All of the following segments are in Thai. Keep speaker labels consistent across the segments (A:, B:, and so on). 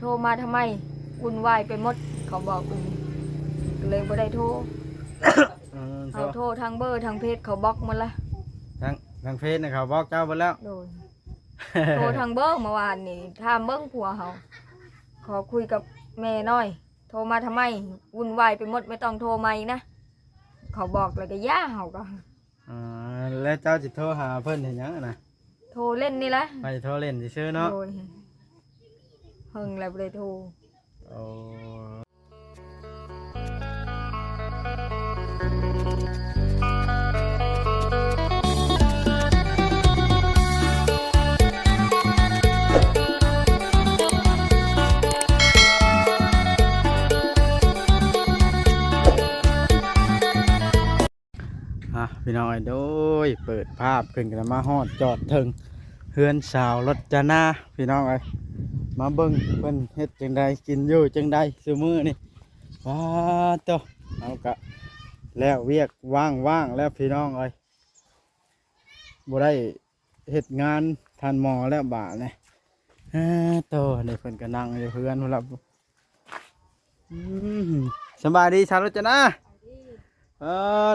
A: รมาทำไมวุ่นวายไปหมดเขาบอกเลยบ่ได้โทรเขาโทรทางเบอร์ทางเพจเขาบล็อกหมดละ
B: ทางเฟซนะเขาบอกเจ้าไปแล้ว
A: โดยโทรทางเบอร์เมื่อวานนี่ถามเบิ้งผัวเขาขอคุยกับแม่น้อยโทรมาทำไมวุ่นวายไปหมดไม่ต้องโทรมาอีกนะเขาบอกเลยก็ย่าเขาก็
B: แล้วเจ้าจะโทรหาเพิ่นเห็นยังนะ
A: โทรเล่นนี่แหละ
B: ไปโทรเล่นซื่อเนาะ
A: โดยเพิ่งแล้วเลยโทร
B: โอ้พี่น้องโดยเปิดภาพขึ้นกันมาฮอดจอดถึงเฮือนสาวรจนาพี่น้องมาเบิ่งเพิ่นเฮ็ดจังใดกินอยู่จังใดซุมื้อนี่ว้าโตเอากะแล้วเวียกว่างแล้วพี่น้องบ่ได้เฮ็ดงานทันหมอแล้วบาดนี่โตนี่เพิ่นก็นั่งอยู่เฮือนพุ่นล่ะสบายดีสาวรจนา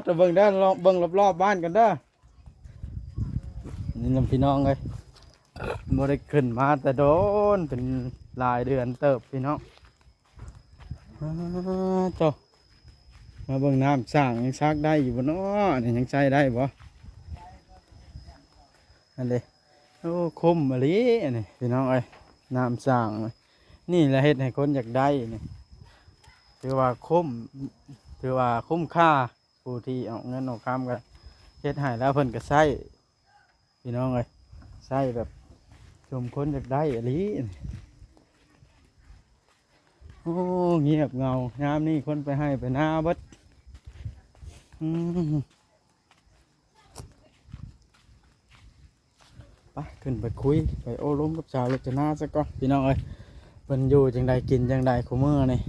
B: จะเบิ่งได้ลองเบิ่งรอบๆบ้านกันเด้อนี่นำพี่น้องเลยบ่ได้ขึ้นมาแต่โดนเป็นหลายเดือนเติบพี่น้องโตมาเบิ่งน้ำสร้างยังซักได้อยู่บ่เนาะนี่ยังใช้ได้บ่อันนี้โอ้คุ้มมะลินี่พี่น้องน้ำสร้างนี่แหละเฮ็ดให้คนอยากได้นี่ถือว่าคุ้มค่าผู้ที่เอาเงินเอาคำกันเฮ็ดให้แล้วเพิ่นก็ใช้พี่น้องใช้แบบชมคนอยากได้อะไรโอ้เงียบเงางามนี่คนไปให้ไปหน้าเบิดไปขึ้นไปคุยไปโอ้ล้มกับชาวรจนาซะก่อนพี่น้องเพิ่นอยู่จังใดกินจังใดคู่มื้อนี่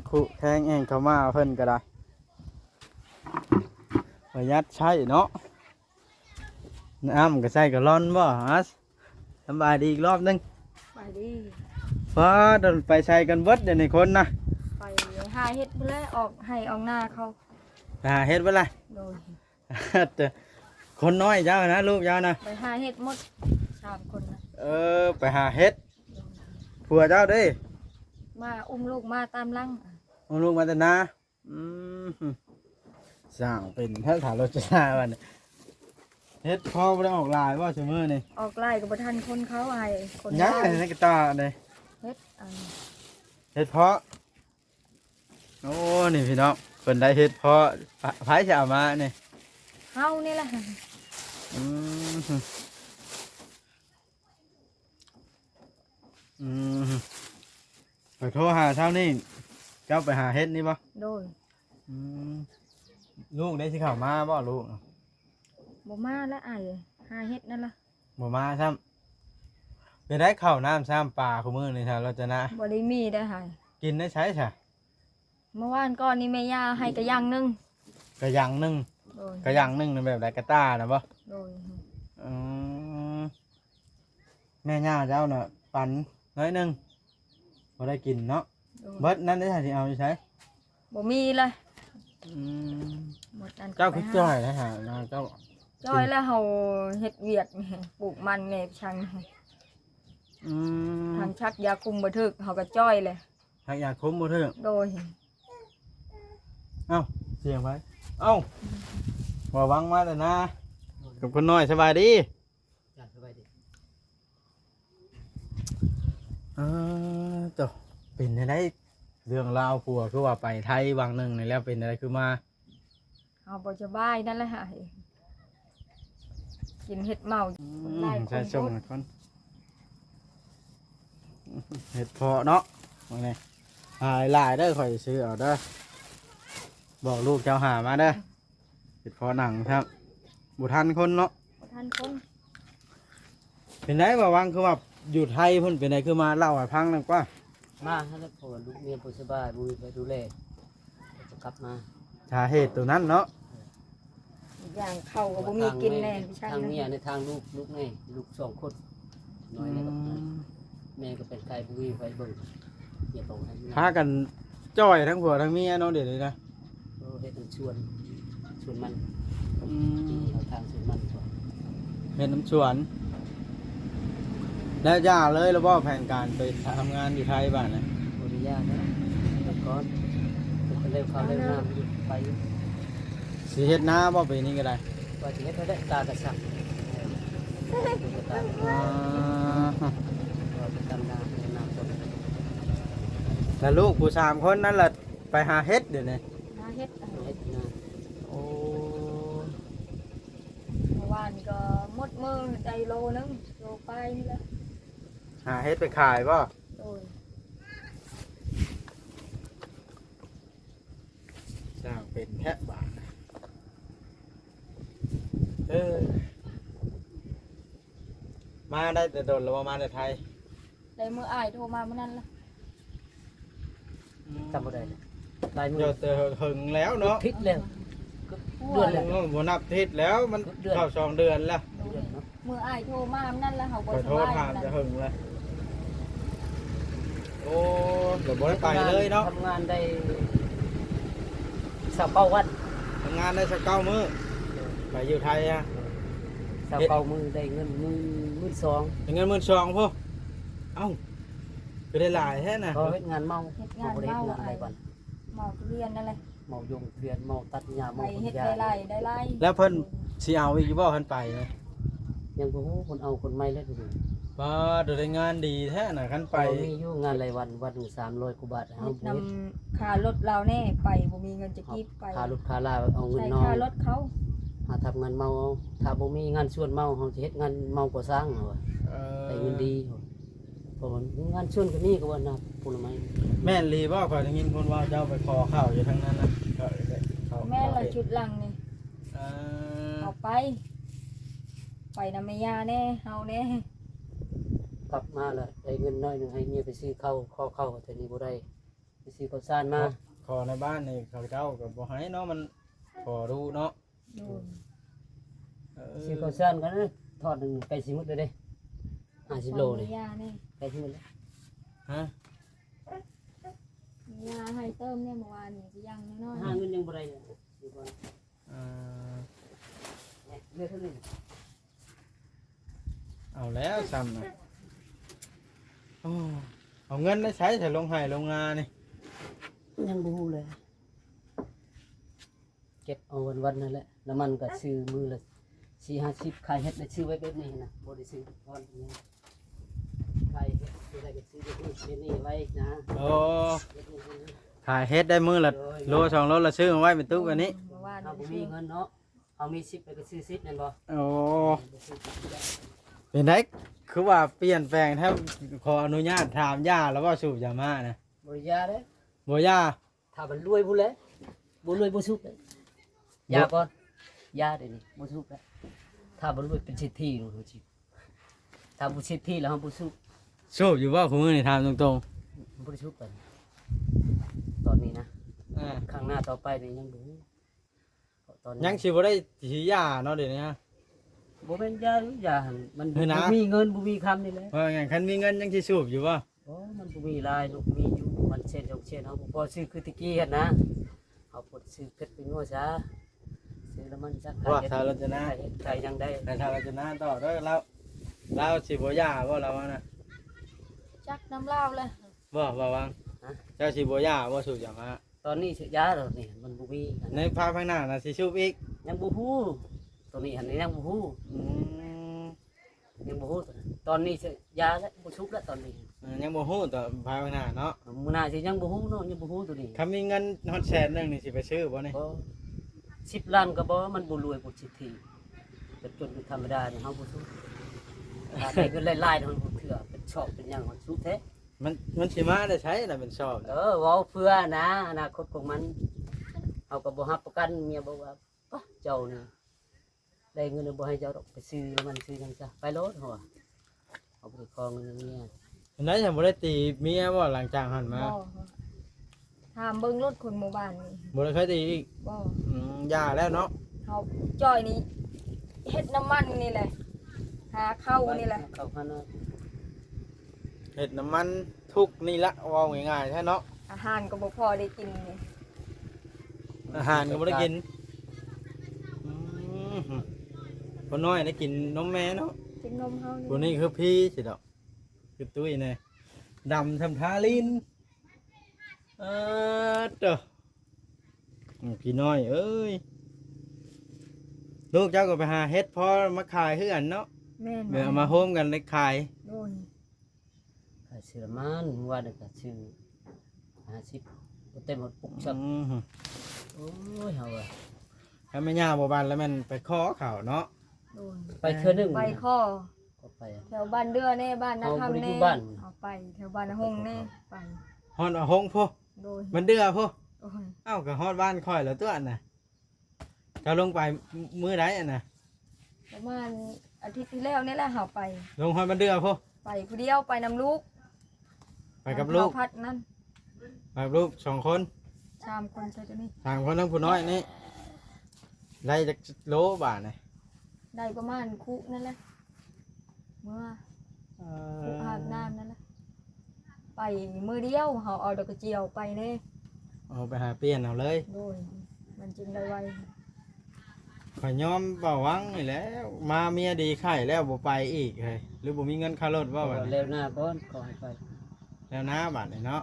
B: คู่แทงเองเข้ามาเพิ่นก็ได้ประหยัดใช้เนาะน้ำก็ใส่ก็ร้อนบ่ฮะสบายดีอีกรอบนึง
A: ไปดี
B: ฟ้าโดนไปใส่กันเบิดเดี๋ยวนี้คนนะ
A: ไปหาเฮ็ดไปเลยออกให้ออกหน้าเขา
B: หาเฮ็ดไปเลย
A: โดย
B: คนน้อยเจ้านะลูกเจ้านะ
A: ไปหาเฮ็ดหมด3 คนนะ
B: ไปหาเฮ็ดผัวเจ้าดิ
A: มาอุ้มลูกมาตามหลัง
B: อุ้มลูกมาแต่นาสร้างเป็นถ้าถามรจนาวันเฮ็ดพ่อไม่ได้ออกลายว่าเสมอนี่
A: ออกลายกับท่านคนเขาไอ้คน
B: ยังไงนักตาเนี่ยเฮ็ดเพาะโอ้นี่พี่น้องคนได้เฮ็ดเพาะไผ่จะเอามาเนี่ย
A: เฮานี่แหละ
B: ไปโทรหาเช้านี่เจ้าไปหาเฮ็ดนี่ป่ะ
A: โดย
B: ลูกได้สิเข้ามาบ่ลูก
A: บ่มาแล้วไอ้หาเฮ็ดนั่นล่ะ
B: บ่มาซ้ำไปได้ข้าวน้ำซ้ำปลาคู่มือนี่ค่ะเราจะนะ
A: บ่ได้มีได้ให้
B: กินได้ใช้ใช่
A: เมื่อวานก่อนนี่แม่ย่าให้กระยังนึง
B: กระยังนึงในแบบไรกระต้านะบ่
A: โดย
B: แม่ย่าเจ้าน่ะปั่นน้อยนึงบ่ได้กินเนาะเบิดนั่นได้ที่เอาใช้
A: บ่มีเลย
B: เจ้าคือจ้อยนะฮะเจ้า
A: จ้อยแล้วเฮาเฮ็ดเวียดปลูกมันแหนบชังทางชักยาคุมบ่ถึกเฮาก็จ้อยเลย
B: ชักยาคุมบ่ถึก
A: โดย
B: เอ้าเสียงไว้เอ้าบ่วังมาแต่นะกับคนน้อยสบายดีสบายดีเจ้าเป็นอะไรเรื่องราวผัวคือว่าไปไทยบางหนึ่งนี่แล้วเป็นอะไรคือมา
A: เอาบ่สบายนั่นแหละกินเห็ดเมา
B: ใช่ส่งคนเห็ดพอเนาะว่าไงหลายได้ข่อยซื้อเอาได้บอกลูกเจ้าหามาได้เห็ดพอหนังครับบุทันคนเนาะ
A: บุทันคน
B: เป็นไรบ่วังคือว่าอยู่ไทยพุ่นเป็นไรคือมาเล่าให้ฟังหน่อยกว่า
C: มาให้พอลูกเมียผู้สบายบุยไปดูแลจะกลับมา
B: สาเหตุตัวนั้นเนาะ
A: อย่างเข้ากับบุมีกินแน่
C: ทางเมียในทางลูกไงลูก2 คนน้อยแล้วก็แม่ ม่ก็เป็นใครบุ้ยไฟเบิ่งเมียบอกให้
B: พากันจ้อยทั้งผัวทั้งเมียเนาะเดี๋ยวนี้นะ
C: เฮ็ดชวนมัน
B: อืม
C: เอาทางชวนมันก่อน
B: เป็นน้ำสวน แล้วย่าเลยแล้วว่าแผนการไปทำงานอยู่ไทยบ้านนะ
C: บริยานะแล้วก็เร็วเขาเร็วน้ำไป
B: สิเฮ็ดนาบ่ไปนี่ก็ได้
C: ว่าจะเฮ็ดให้ได้ตากระสับตา
B: อ่า
C: เราไปทำนาน้ำต้น
B: แล้วลูกผู้สามคนนั่นแหละไปหาเฮ็ดเดี๋ยวนี้
A: มาเฮ็ด
C: เฮ็ดนา
B: โอ้
A: เมื่อวานก็หมดมือใจโลนึงโลไปนี่แหละ
B: หาเฮ็ดไปขายบ่
A: โดย
B: สร้างเป็นแค่บาทมาได้แต่โดนแล้วว่ามาแต่ไทย
A: ได้มืออ้ายโทรมาเมื่อนั้นล่ะ
C: จำบ่ได้ลายมือ
B: เดี๋ยวจะหึงแล้วเนาะ
C: พิษแล้วเดือนแล้ว
B: บ่นับทิศแล้วมันเข้า2 เดือนแล้ว
A: มืออ้ายโทรมาเมื่อนั้นแล้วเขาบ่
B: ขอ
A: ส
B: โทษ
A: บาย
B: ถาม
A: นั่น
B: จะหึงเลยโอ้เดี๋ยวบ่ได้ไปเลยเนาะ
C: ทำงานได้สับเป้าวัน
B: ทำงานได้สัก9 มื้อไปอยู่ไทยอะ
C: สับเป้ามือได้เงินมือสอง
B: ได้เงิน12,000พ่อเอ้าก็ได้หลายแท้น่ะ
C: เขาเฮ็ดงานเมา
A: เฮ็ดงาน
C: บ่ได้
A: เมา
C: เฮ็ดงานอะไร
A: อ้าย
C: บ้าน
A: เมาทุเรียนนั่นแหละ
C: เมายงเรียนเมาตัดหญ้า
A: ไป
C: เมา
A: เฮ็ด
C: ยา
A: ได้ไล่ได้ไล่
B: แล้วเพิ่นสิเอาอีกบ่เพิ่นไปนะ
C: ยังบ่ฮู้คนเอาคนใหม่เลยดู
B: บ่เดี๋ยวได้งานดีแท้น่ะคันไป
C: ไปมีอยู่งานรายวันวันหนึ่ง300กว่าบาทเฮา
A: เฮ็ด
C: บ่
A: น
C: เฮ็ด
A: ำค่ารถเราแน่ไปบ่มีเงินจะกีบไป
C: ค่ารถค่าลาเอาเงิน
A: ใช้
C: น้อย
A: ค่ารถเขา
C: หาทำงานเมาเอาถ้าบ่มีงานชวนเมาเฮาสิเฮ็ดงานเมาก่อสร้างเอาได้เงินดีเพราะว่างานชวนก็มีก็ว่านะผลไม้
B: แม่นลีบ่ข่อยได้ยินคนว่าเจ้าไปขอข้าวอยู่ทางนั้นนะก็เขา
A: แม่ละชุดหลังนี่
B: อ่า
A: เอาไป ไปนำแม่ย่าแน่เฮาแน่
C: กลับมาแล้วได้เงินน้อยหนึงให้เมียไปซื้อข้าวข้าวแต่นี่บ่ได้ไปซื้อข้าวสารมา
B: ขอในบ้านนี่เขาเจ้าก็บ่ให้เนาะมันขอรู้เนาะ
A: โดน
C: ซื้อข้าวสารกันนะทอดหนึงไก่สิหมดเลยเด้50โลเลย
A: แม่ย่าแน่
C: ไก่สิหมดเลย
B: ฮะ
A: แม่ย่าให้เติมเนี่ยเมื่อวานนี่ก็ยังน้อย
C: หาเงินยังบ่ได้เลยซื้อก่อน
B: อ่า
C: เนี่ยเลือกเท่านี้
B: เอาแล้วซ้ำนะโอ้เอาเงินได้ใช้แต่ลงไห้ลงนานี่
C: ยังบ่ฮู้เลย เก็บเอาวันๆนั่นแหละแล้วมันก็ซื้อมือละ4-50ขายเฮ็ดได้ซื้อไว้แบบนี้นะบ่ได้ซื้อทอนนี่ขายเฮ็ดซื้อได้ก็ซื้อแบบนี้ไว้นะ
B: โอ้ขายเฮ็ดได้มื้อละโล2 โลละซื้อมาไว้เป็นตู้อันนี้
A: เมื่อวาน
C: ถ้าบ่
A: นี่
C: มีเงินเนาะเอามี10ไปก็ซื้อ10นั่นบ่
B: โอ้เป็นไดคือว่าเปลี่ยนแปลงแทบขออนุญาตถามย่าแล้วว่าสูบยามานะ
C: บ่ยาเด้
B: บ่ย่า
C: ถ้ามันรวยพุ่นแหละบ่รวยบ่สุกเลยยาก่อนยาเดี๋ยวนี้บ่สุกแล้วถ้าบ่รวยเป็นเศรษฐีโลดจิถ้าบ่เศรษฐีแล้วเฮาบ่สุก
B: สูบอยู่บ่คุณมือนี่ถามตรง
C: บ่ได้สุกกันตอนนี้นะ
B: ๆอ่า
C: ข้างหน้าต่อไปนี่ยังบ่รู้เพราะตอนนี้
B: ยังสิบ่ได้ฉีดยาเนาะเดี๋ยวนี้ฮะ
C: บ่แม่นยาหรือยาหั่นมัน
B: เฮ้ยนะ
C: บ่มีเงินบ่มีคำนี่แหละ
B: เพราะงั้นคันมีเงินยังสิสูบอยู่บ่
C: โอ้มันบ่มีรายลูกมีอยู่มันเช่น2เช่นเฮาบ่พอซื้อคือตะกี้หั่นนะเฮาปลดซื้อเพชรไปงัวซะซื้อแล้วมันจัก
B: ว่าถ้าเราจะนะ
C: ใครยังได้
B: แต่ถ้าเราจะนะต่อเด้อเราสิบ่ยาบ่เราว่านะ
A: จักน้ำเหล้าเลย
B: บ่วังเจ้าสิบ่ยาบ่สูบยามา
C: ตอนนี้ซื้อยาแล้วนี่มันบ่มีอัน
B: ในภาพข้างหน้าน่ะสิสูบอีก
C: ยังบ่ฮู้ตัวนี้หั่นยังบ่ฮู้
B: อืม
C: ยังบ่ฮู้ตัวนั้นตอนนี้ซื้อยาแล้วบ่ชุบแล้วตอนนี้
B: ยังบ่ฮู้ต่อภายข้างหน้าเนาะ
C: มื้อหน้าสิยังบ่ฮู้เนาะยังบ่ฮู้ตัวนี้
B: ถ้ามีเงินฮอดแสนหนึงนี่สิไปซื้อบ่นี่
C: บ่10ล้านก็บ่มันบ่รวยบ่สิทธิเป็นจนเป็นธรรมดานี่เฮาบ่สู้ถ้าได้เงินหลายๆมันบ่เถื่อเป็นชอบเป็นหยังมันสู้แท้
B: มันสิมาได้ใช้น่ะเป็นชอบ
C: เออเว้าเพื่อนะอนาคตของมันเอาก็บ่รับประกันเมียบอกว่าปะเจ้านี่ได้เงินแล้วบ่ให้เจ้าดอกไปซื้อแล้วมันซื้อจังซะไปโลดหัวเอาไปขอเงินเมีย
B: อันนั้นยังบ่ได้ตีเมียบ่หลังจากหันมา
A: บ่ถามเบิ่งรถคนหมู่บ้านนี่
B: บ่ได้เคยตีอีก
A: บ่
B: ยาแล้วเนาะ
A: เฮาจ้อยนี่เฮ็ดน้ำมันนี่แหละ หาเข้านี่แหละ
C: เข้าพันนะ
B: เห็ดน้ำมันทุกนี่ละเว่าง่ายๆแท้เนาะ
A: อาหารก็บ่พอได้กินนี่
B: อาหารก็ไม่ได้กินคนน้อยได้กินนมแม่เนาะ
A: กินนมเฮา
B: คนนี้คือพี่สิดอกคือตุ้ยเนี่ยดำทำทาลินเด้อพี่น้อยเอ้ยลูกเจ้าก็ไปหาเฮ็ดพอมาขายคือกันเนาะ
A: แม่น
B: เดี๋ยวเอามาโฮมกันได้ขาย
A: โดย
C: ขายซื้อละมันว่าได้ก็ซื้อ50บ่เต็มหมดปุกซับโอ้ยเฮาอะ
B: ถ้าไม่ย่าบ่บานแล้วมันไปขอข่าวเนาะ
A: โดย
C: ไปเทื่อนึง
A: ไปข้อ
C: ก็ไปอะ
A: แถวบ้านเดือแน่บ้านนา
C: เอาบ่ได้
A: คำ
C: อยู่
A: แน่
C: บ้าน
A: เอาไปแถวบ้านนาหงแน่ไป
B: ฮอดเอาหงพ่อ
A: โดย
B: มันเดือพ่อ
A: โอ้ย
B: เอ้าก็ฮอดบ้านค่อยแล้วตัวอันน่ะจะลงไปมื้อใดอันน่ะ
A: ประมาณอาทิตย์ที่แล้วนี่แหละเฮาไป
B: ลงฮอดมันเดือพ่อ
A: ไปผู้เดียวไปนำลูก
B: ไปกับลูก
A: นำข้าวพัดนั่น
B: ไปกับลูก2 คน
A: ชามคนใช่ตัวนี้
B: 3 คนทั้งผู้น้อยนี่ได้จักโลบาทนี่
A: ได้ประมาณคุนั่นแหละเมื่อคุอาบน้ำนั่นแหละไปมือเดียวเฮาเอาดอกกระเจียวไปเน่
B: เอาไปหาเปลี่ยนเอาเลย
A: โดยมันจึงได้ไว
B: ข่อยยอมเบาหวังนี่แหล้วมาเมียดีไข่แล้วบ่ไปอีกเฮ้ยหรือบ่มีเงินค่ารถว่าบัดนี้
C: แล้วหน้าก่อนก็ให้ไป
B: แล้วนะบาดนี่เนาะ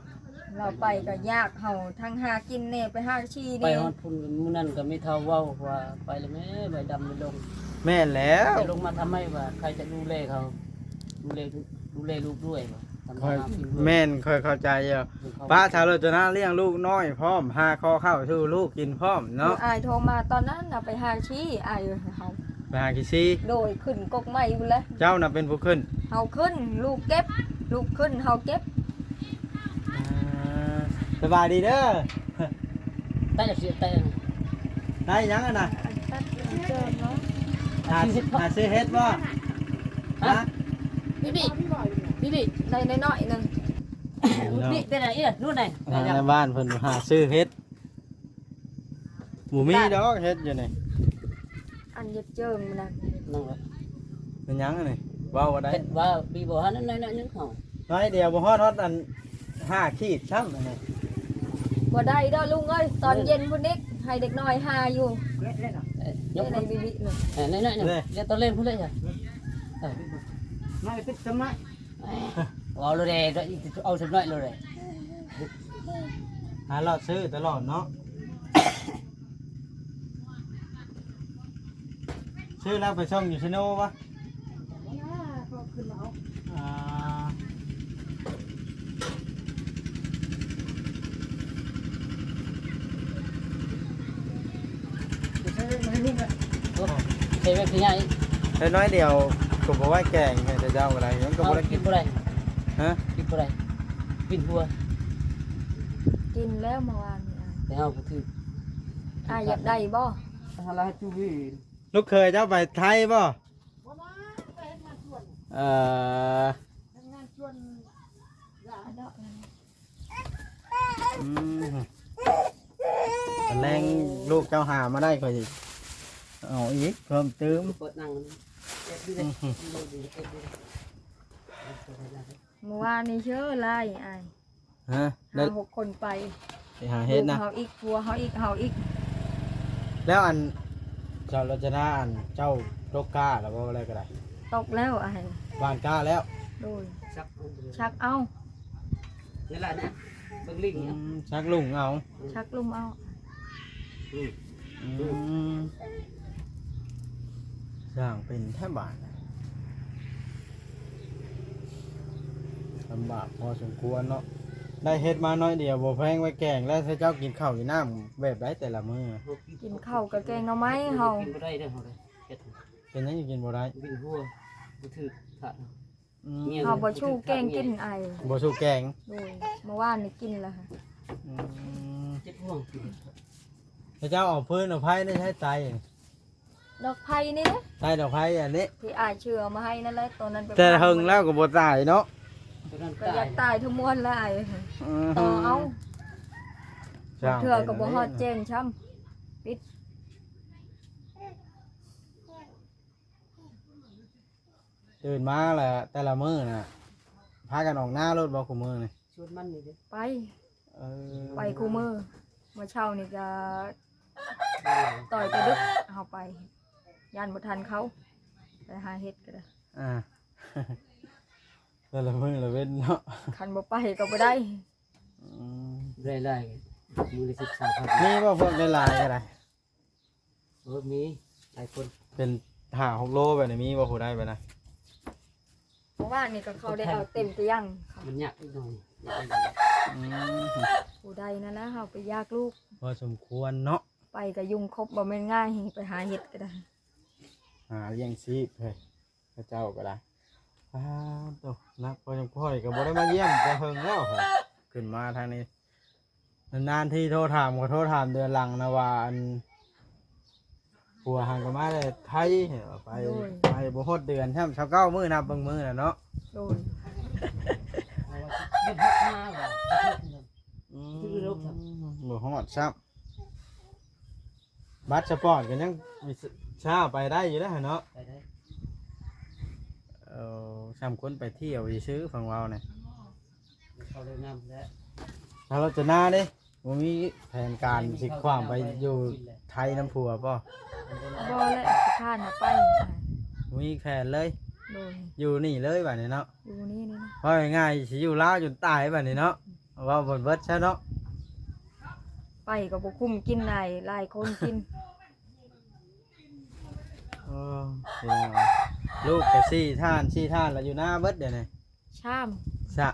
A: เราไปก็ยากเฮาทั้งหากินเน่ไปหาชี
C: ไป
A: เน่
C: ฮอดพุ่นมื้อนั้นก็มีเท่าเว้าว่าไปแล้วแม่ใบดำไม่ลง
B: แม่นแล้ว
C: จะลงมาทำไมว่าใครจะดูแลเขาดูแลลูกด้วยว่าทำ
B: ค่อย
C: มาหากินด้วย
B: แม่นค่อยเข้าใจอยู่ป้าชาวรจนาเลี้ยงลูกน้อยพร้อมหาข้อข้าวสู่ลูกกินพร้อมเนาะ
A: อายโทรมาตอนนั้นน่ะไปหาชีอายเฮา
B: ไปหากิซี
A: โดยขึ้นกกไม้พุ่นแหละ
B: เจ้าน่ะเป็นผู้ขึ้น
A: เฮาขึ้นลูกเก็บ ลูกขึ้นเฮาเก็บ
B: สบายดีเด้อ
C: แต่จะเสียแต่
B: ได้ยังอ่ะน่ะ
A: อันตัดเจอเนาะ
B: หาซื้อเฮ็ดบ่ฮะ
C: พี่
A: ได้น้อยๆหนึง
C: พี่เป็นอะไรนู่นไหน
B: ในบ้านเพิ่นหาซื้อเฮ็ดหมูมีดอกเฮ็ดอยู่นี่
A: อันจะเจิมมันน่ะ
C: นั่งเลย
B: เป็นหยังอันนี่เว้าบ่ได้
C: ว่าบีบอกฮะนั่นนึงเขา
B: น้อยเดียวบ่ฮอดอัน5 ขีดซ้ำอันนี้
A: บ่ได้เด้อลุงเอ้ยตอนเย็นพุ่นนี้ให้เด็กน้อยหาอยู่
C: ยก
A: ในบิบินึง
C: นั่นเดี๋ยวตอนเล่นพูดเลยจ้ะ
B: ไม่ติดสมัย
C: เอาเลยเอาสักหน่อยเลย
B: หาหลอดซื้อตลอดเนาะ ซื้อแล้วไปส่งอยู่ชิโน่ปะอ่า
C: เทไปพี่ใหญ่
B: แต่น้อยเดียวก็บอกว่าแกงไงแต่เจ้าอะไรมันก็
C: เอา
B: บ่ได้
C: กิ
B: กิ
C: น
B: น
C: บ่ได้
B: ฮะ
C: กินบ่ได้กินหัว
A: กินแล้วเมื่อวานนี่
C: แต่เอาถือ
A: อายอยากได้บ่
C: อะไรจูบี
B: ลูกเคยเจ้าไปไทยป่ะเอ่ออืมแรงลูกเจ้าหามาได้ค่อยสิเอาอีกเพิ่มเติม
C: เปิดนั่งเก็บดีเลยเก็บดี
A: เมื่อวานนี่เชื่อไล่อาย
B: ฮะได้
A: หา6 คนไป
B: ไปหาเฮ็ดนะ
A: ลูกเฮาอีกผัวเฮาอีกเฮาอีก
B: แล้วอันเจ้ารัชนาอันเจ้าโรกก้าหรือว่าอะไรก็ได้
A: ตกแล้วอาย
B: บ้านก้าแล้ว
A: โดย
C: ชัก
A: ชักเอา
C: นี่แหละนะเบิ่งลิง
B: ชักลุงเอา
A: ชักลุมเอา
B: อืมสร้างเป็นแท่บ้านลำบากพอสมควรเนาะได้เฮ็ดมาน้อยเดียวบ่แพงไว้แกงแล้วถ้าเจ้ากินข้าวกินน้ำแบบไรแต่ละมื้อ
A: กินข้าวกับแกงหน่อไม้เฮา
C: กินบ่ได้เด้อเฮาเลยเฮ็ด
B: เป็นยังกินบ่ได้
C: กินหัวบ่ถือขาด
B: อืม
A: เฮาบ่ชูแกงกินอาย
B: บ่สู้แกง
A: โดยเมื่อวานนี่กินแล้วค่ะ
B: อืม
C: เจ็บห่วง
B: แล้วเจ้าเอาพื้นเอาไผ่ได้ใช้ไต
A: ดอกไผ่นี่นะ
B: ไตดอกไผ่อันนี้
A: ที่อายเชื่อมาให้นั่นแหละตอนนั้นไป
B: แต่หึงแล้วก็บ่ตายเนาะ
C: ตัวนั้น
A: ก็
C: ตา
A: อยาย กตายทั้งมวลแล้วอายต่อเอา
B: สร้าง
A: เถื่อ
B: ป็น
A: ก็บ่ฮอดแจ้งช้ำ
B: ตื่นมาแหละแต่ละมื้อน่ะไผ พากันออกหน้ารถบ่คุมือนี่
C: ชวนมันนี่เด้อ
A: ไป
B: เออ
A: ไปคู่มือเมื่อเช้านี่ก็ต่อยกระดึกเอาไปยันบ่ทันเขาไปหาเฮ็ดก็ได้
B: อ่า แต่ละมื้อละเว้นเนาะ
A: คันบ่ไปก็บ่ได้
B: อืม
C: ได้มือละ13,000
B: มีบ่พวกได้หลายก็ได้
C: มีหลายคน
B: เป็น5-6 โลแบบนี้มีบ่ผู้ได้ไปนะ
A: เพราะว่านี่ก็เขาได้เอาเต็มตัวยัง
C: มันยากนิดหน่อย
B: อืม
A: ผู้ใดนั่นนะเฮาไปยากลูก
B: พอสมควรเนาะ
A: ไปก็ยุ่งครบบ่แม่นง่ายไปหาเฮ็ดก็ได้
B: หาเลี้ยงชีพเฮ้ยพระเจ้าก็ได้โตนักพอจังพ่อยก็บ่ได้มาเยี่ยมแต่เพิ่งแล้วเฮ้ยขึ้นมาทางนี้นานๆที่โทรถามก็โทรถามเดือนหลังนะว่าอันผัวหันก็มาได้ไทยไปบ่ฮอดเดือนใช่มั้ย29มื้อนับเบิ่งมื้อน่ะเนาะ
A: โดย
C: เด็กพักมาว่ะ
B: บ่ฮอดซับบัตรสปอร์ตก็ยังมีช้าไปได้อยู่แล้วเนาะ
C: ไปได้
B: ซ้ำคนไปเที่ยวซื้อฝั่งเราเนี่ย
C: เขาเลยนำแล้ว
B: ถ้าเราจะหน้าเด้บ่มีแผนการสิความไปอยู่ไทยน้ำผัวป่ะ
A: บ่และสิข้านน่ะไป
B: บ่มีแผนเลย
A: โดย
B: อยู่นี่เลยบัดนี้เนาะ
A: อยู่นี่นะ
B: เพราะง่ายๆสิอยู่ลาวจนตายบัดนี้เนาะว่าบ่เบิดซะเนาะ
A: ไปก็บ่คุ้มกินหลายคนกิน
B: เออเดี๋ยวลูกก็4 ท่านแล้วอยู่หน้าเบิดเดี๋ยวนี้
A: ชาม
B: สะ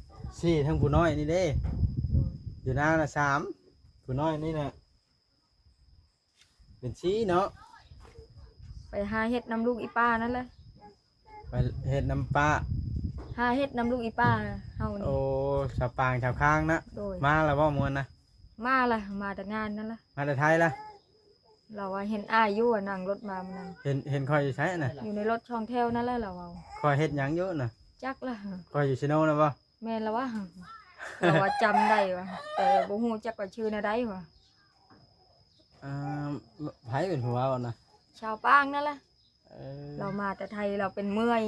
B: 4ทั้งผู้น้อยนี่เด้อยู่หน้าน่ะ3ผู้น้อยนี่น่ะเป็นชี้เนาะ
A: ไปหาเฮ็ดนำลูกอีป้านั่นแหละ
B: ไปเฮ็ดน้ำปลา
A: หาเฮ็ดนำลูกอีป้าเฮานี่
B: โอ้ชาวปางชาวข้างนะ
A: โดย
B: มาแล้วบ่มวนนะ
A: มาล่ะมาแต่งานนั่นล่ะ
B: มาแต่ไทยละ
A: เราว่าเห็นอ้ายอยู่อะนั่งรถมามันนั่น
B: เห็นคอยอยู่ใช้น่ะ
A: อยู่ในรถช่องแถวนั่นแหละเราเอา
B: คอยเฮ็ดหยังอยู่น่ะ
A: จักล่ะ
B: คอยอยู่ชิโนนะบ่
A: แม่นละว่าเราว่าจำได้ว่ะแต่บ่ฮู้จักว่าชื่อแนวใดว่ะ
B: อ่าไผเป็นผัวเอาน่ะ
A: ชาวปางนั่นแหละ
B: เออ
A: เรามาแต่ไทยเราเป็นเมื่อย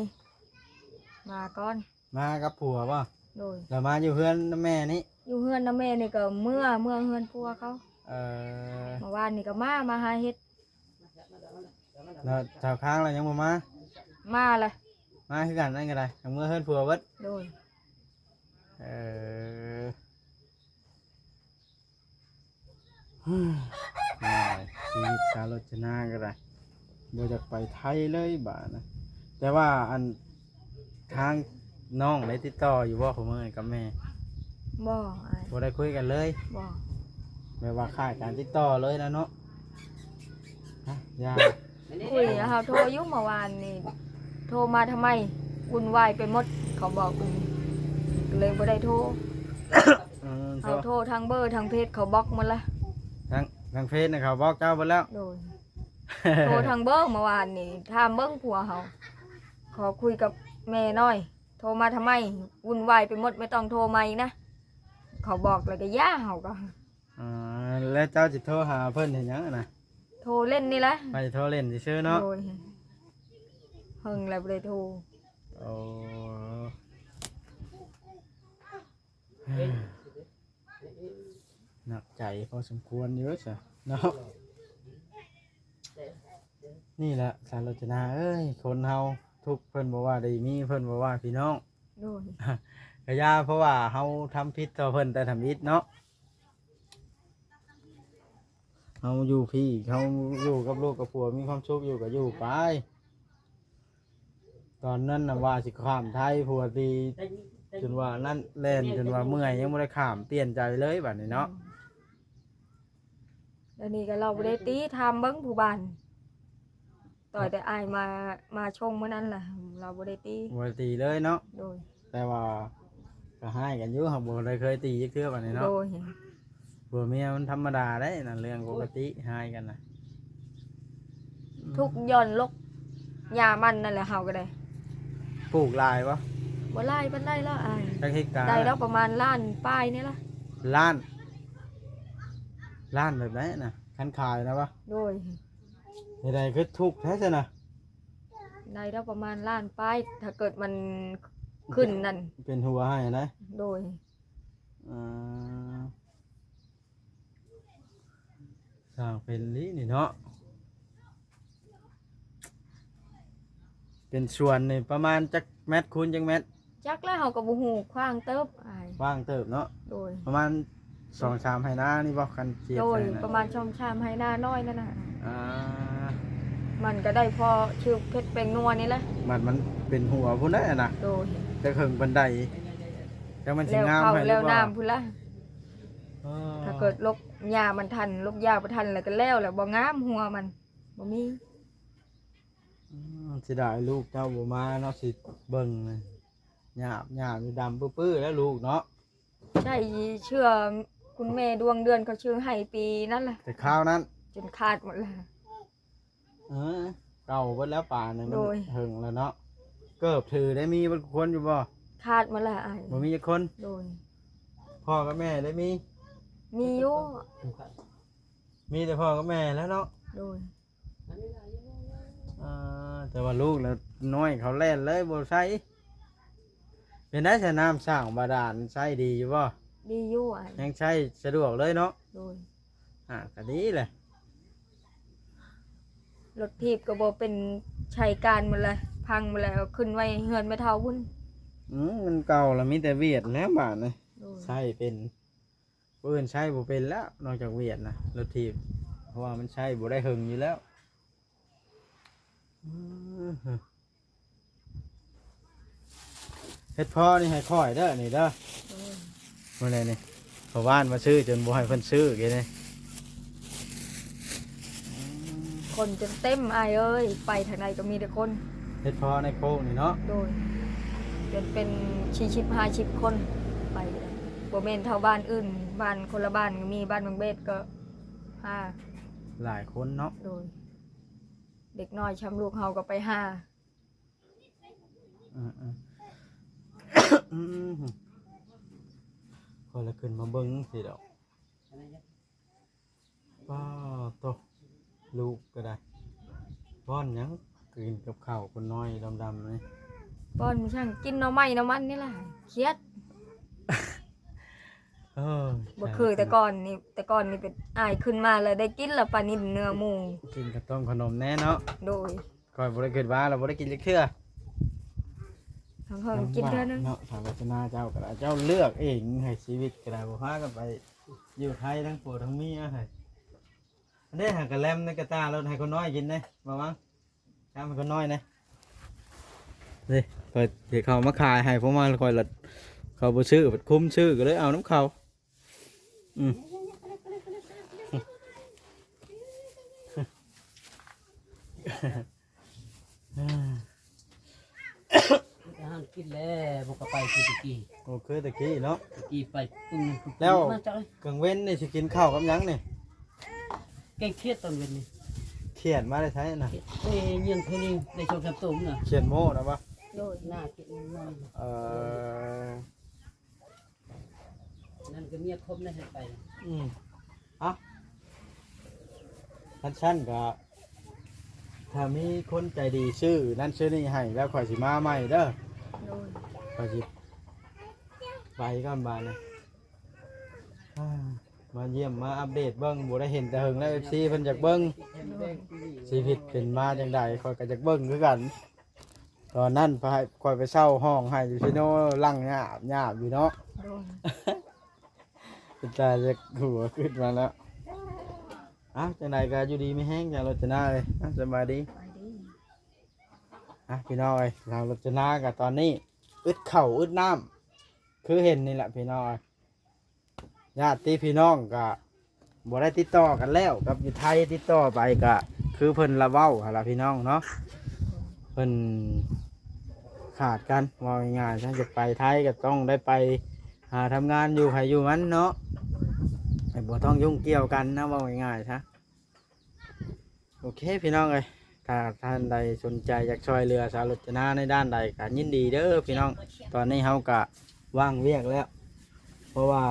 A: มาก่อน
B: มากับผัวบ่
A: โดย
B: แล้วมาอยู่เพื่อนน้ำแม่นี่
A: อยู่เฮือนน้าแม่นี่ก็เมื่อเฮือนพัวเขา
B: เออ
A: เมื่อวานนี่ก็มาหาเฮ็ด
B: แล้วชาวข้างเรายังบ่มา
A: มาล่ะ
B: มาคือกันนั่นก็ได้ทางเมื่อเฮือนผัวเบิด
A: โดย
B: เออง่ายชีวิตสาวรจนาก็ได้บ่อยากไปไทยเลยบ่านะแต่ว่าอันทางน้องได้ติดต่ออยู่บ่ผมเอ้ยกับแม่
A: บ่อ้าย
B: บ่ได้คุยกันเลย
A: บ่
B: แบบว่าขาดการติดต่อเลยนะเนาะฮะยา
A: คุยเฮาโทรอยู่เมื่อวานนี่โทรมาทำไมวุ่นวายไปหมดเขาบอกเลยบ่ได้โทร
B: โท
A: เฮาโทรทางเบอร์ทางเพจเขาบล็อกหมดละ
B: ทางเฟซนะเขาบอกเจ้าไปแล้ว
A: โดย โทรทางเบอร์เมื่อวานนี่ถามเบิ่งผัวเฮาขอคุยกับแม่น้อย โทรมาทำไมวุ่นวายไปหมดไม่ต้องโทรมาอีกนะเขาบอกเลยก็ย่าเฮาก็
B: แล้วเจ้าจะโทรหาเพิ่นเห็นยังอะนะ
A: โทรเล่นนี่แหละ
B: ไปโทรเล่นซื่อๆเนาะ
A: โดยเพิ่งแล้วบ่ได้โทร
B: โอ้หนักใจพอสมควรเยอะจ้ะเนาะนี่แหละสารรจนาเอ้ยคนเฮาทุกเพิ่นบอกว่าได้มีเพิ่นบอกว่าพี่น้อง
A: โดย
B: กะยาเพราะว่าเฮาทำผิดต่อเพิ่นแต่ทำผิดเนาะเฮาอยู่พี่เขาอยู่กับลูกกับผัวมีความสุขอยู่ก็อยู่ไปตอนนั้นน่ะว่าสิข้ามไทยผัวตีจนว่านั่นแล่นจนว่าเมื่อยยังบ่ได้ข้ามเปลี่ยนใจเลยบัดนี้เนาะ
A: แล้วนี่ก็เราบ่ได้ตีถามเบิ่งผู้บ้านต่อยแต่อายมาชงมื้อนั้นล่ะเราบ่ได้ตี
B: บ่ได้ตีเลยเนาะ
A: โดย
B: แต่ว่าก็ให้กันอยู่ครับบ่ได้เคยตีจักเทื่อบัดนี้เนาะ
A: โดย
B: ผัวเมียมันธรรมดาได้นั่นเรื่องปกติให้กันน่ะ
A: ทุกย่อนลกยามันนั่นแหละเฮาก็ได้
B: ปลูกลายบ่
A: บ่ไล่ปานใดแล้วอาย
B: จักเฮกตาร์
A: ได้แล้วประมาณล้านป้ายนี่ล่ะ
B: ล้านล้านแบบไหนน่ะคันขายนะบ่
A: โดย
B: ใดๆคือทุกข์แท้ซะนะ
A: ได้แล้วประมาณล้านป้ายถ้าเกิดมัน ขึ้นนั่น
B: เป็นหัวให้นะ
A: โดย
B: อ่าสร้างเป็นลินี่เนาะเป็นส่วนนี่ประมาณจักเมตรคูณจักเมตร
A: จักแล้วเฮาก็บ่ฮู้ขว้างเติบอ้าย
B: ว่างเติบเนาะ
A: โดย
B: ประมาณ2-3ไหนานี่บ่คันเจียบ
A: โดย
B: ให้นะ
A: ประมาณช่องชามให้หน้าน้อยนั่นน่ะ
B: อ่า
A: มันก็ได้พอชื่อเพชรแปลงนัวนี่แหละ
B: มันเป็นหัวพุ่นได้อะนะ
A: โดย
B: จะเคิงบันไดแต่มันสิ
A: แล้ว
B: งาม
A: เข้า
B: ให้หรื
A: แล้
B: อ
A: ว
B: เปล่า
A: น้ำพุ่นละ
B: อ๋อ
A: ถ้าเกิดลกหญ้ามันทันลกหญ้าบ่ทันแล้วก็แล้วแหละบ่งามหัวมันบ่มี
B: สิได้ลูกเจ้าบ่มาเนาะสิเบิ่งเลยหยาบอยู่ดำปื้อๆแล้วลูกเนาะ
A: ใช่เชื่อคุณแม่ดวงเดือนเขาชื่อให้ปีนั่นแหละ
B: แต่ข้าวนั้น
A: จนขาดหมดแล้ว
B: เก่าเบิดแล้วป่านนี่มัน
A: โดย
B: เหิงแล้วเนาะเกิบถือได้มีบ่คนอยู่บ่
A: ขาดหมดแล้วอ้าย
B: บ่มีจักคน
A: โดย
B: พ่อกับแม่ได้มี
A: มีอยู่
B: มีแต่พ่อกับแม่แล้วเนาะ
A: โดย
B: แต่ว่าลูกแล้วน้อยเขาเล่นเลยบ่ใช้เป็นได้ใช้น้ำสร้างบาดาลใช้ดีอยู่บ่
A: ดีอยู่อ้าย
B: ยังใช้สะดวกเลยเนาะ
A: โดย
B: ก็ดีเลย
A: รถทีบก็บ่เป็นใช้การหมดเลยพังหมดแล้วขึ้นไว้เฮือนไม่เท่าบุญ
B: มันเก่าแล้วมีแต่เวียดแล้วบาดนี่
A: โดย
B: ใช้เป็นผู้อื่นใช้บ่เป็นแล้วนอกจากเวียดนะรถถีบเพราะว่ามันใช้บ่ได้หึงอยู่แล้วเฮ็ดพ่อนี่ให้ค่อยเด้อนี่เด้อ
A: โดย
B: มื้อนี้นี่เพราะว่านมาซื้อจนบ่ให้เพิ่นซื้อแกนี่
A: คนจนเต็มอ้ายเอ้ยไปทางใดก็มีแต่คน
B: เฮ็ดพ่อในโค้งนี่เนาะ
A: โดยจนเป็น40-50คนไปเลยบ่แม่นเท่าบ้านอื่นบ้านคนละบ้านก็มีบ้านบางเบสก็ห้า
B: หลายคนเนาะ
A: โดย เด็กน้อยช้ำลูกเฮาก็ไปห้า
B: พอละขึ้นมาเบิ่งสิดอกป้าโตลูกก็ได้ป้อนหยังกินกับข้าวคนน้อยดำๆนี่
A: ป้อนช่างกินหน่อไม้หน่อมันนี่ล่ะเครียด
B: เออ
A: บ่คือแต่ก่อนนี่เป็นอ้ายขึ้นมาแล้วได้กินแล้วปลานิ่มเนื้อหมู
B: กินข้าวต้มขนมแน่เนาะ
A: โดย
B: ก่อนบ่ได้เกิดว่าเราบ่ได้กินจักเทื่อ
A: ทั้งเฮากินเท่านั้น
B: เนาะทางรัชนาเจ้าก็ได้เจ้าเลือกเองให้ชีวิตก็ได้บ่พากันไปอยู่ไทยทั้งผัวทั้งเมียให้อันนี้หากระแลมในกระตาเราให้คนน้อยกินเด้บ่วังทำให้คนน้อยนะนี่เปิดเดี๋ยวเขามาขายให้ผมมาคอยละเขาบ่ซื้อบัดคุ้มซื้อก็เลยเอาน้ำเขาอืม
C: อาหารกินแล้วบ่ก็ไปคือตะกี้
B: โอเคตะกี้เนาะ
C: ตะกี้ไป
B: แล้ว
C: มาจัง
B: กลางเว้นนี่สิกินข้าวกับหยังนี่
C: แกงเครียดตอนเย็นนี่
B: เขียนมาได้ใช้นะ
C: เอ้ยยังเพิ่นนี่ได้ชมกับตุ้มน่ะ
B: เขียนโม่นะปะ
A: โดย
C: น่ากินมาก
B: เออ
C: นั่นก็เมียครบนะเฮ็ดไป
B: อ่ะชั้นก็ถ้ามีคนใจดีชื่อนั่นชื่อนี่ให้แล้วข่อยสิมาใหม่เด้อ
A: โดย
B: ข่อยสิไปกันบานนะอ่ามาเยี่ยมมาอัปเดตเบิ้งบ่ได้เห็นแต่เฮิงแล้ว FC เพิ่นอยากเบิ้งชีวิตเป็นมาจังใดข่อยก็อยากเบิ้งคือกัน ตอนนั้นพาข่อยไปเช่าห้องให้อยู่ที่โน่ลั่งหยาบอยู่เนาะ
A: โดย
B: เป็นตาจะหัวขึ้นมาแล้วจังใดก็อยู่ดีไม่แห้งอย่างรจนาเลยสบายดี
A: ไปดิ
B: พี่น้องเลยทางรจนากับตอนนี้อึดเข่าอึดน้ำคือเห็นนี่แหละพี่น้องญาติพี่น้องก็บ่ได้ติดต่อกันแล้วกับอยู่ไทยติดต่อไปก็คือเพิ่นละเว้าหนล่ะพี่น้องเนาะเพิ่นขาดกันว่าง่ายๆถ้าจะไปไทยก็ต้องได้ไปหาทำงานอยู่ใครอยู่มันเนาะไอ้บ่ต้องยุ่งเกี่ยวกันนะว่าง่ายๆซะโอเคพี่น้องเลยถ้าท่านใดสนใจอยากช่วยเหลือสาวรจนาในด้านใดก็ยินดีเด้อพี่น้องตอนนี้เฮาก็ว่างเวียกแล้วเพราะว่า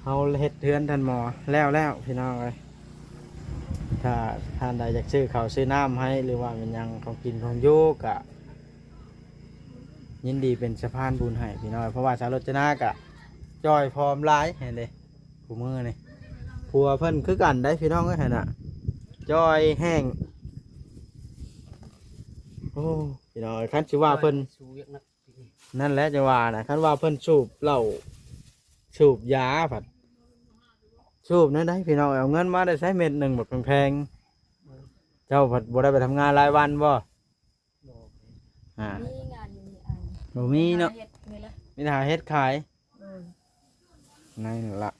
B: เฮาเฮ็ดเทือนท่านหมอแล้วพี่น้องเลยถ้าท่านใดอยากซื้อข้าวซื้อน้ำให้หรือว่าเป็นหยังของกินของอยู่ก็ ยินดีเป็นสะพานบุญให้พี่น้อยเพราะว่าชาวรจนากะจอยพร้อมหลายเห็นเด้ผู้มือนี่ผัวเพิ่นคือกันได้พี่น้องเอ้ยหั่นน่ะจอยแห้งโอ้พี่น้อยคันสิว่าเพิ่น
C: สู้เวียกนักทีนี้
B: นั่นแหละจะว่านะคันว่าเพิ่นสูบเหล้าสูบยาผัดสูบนั่นได้พี่น้องเอาเงินมาได้ใช้เม็ดหนึ่งแบบแพงๆเจ้าผัดบ่ได้ไปทำงานรายวันบ่
C: บ่
B: อ่า
A: มีงานอยู่นี่อัน
B: บ่มีเนาะ
A: ฮ็ดนี่แหละ
B: มีแต่หาเฮ็ดขาย
A: เออ
B: นั่นล่ะ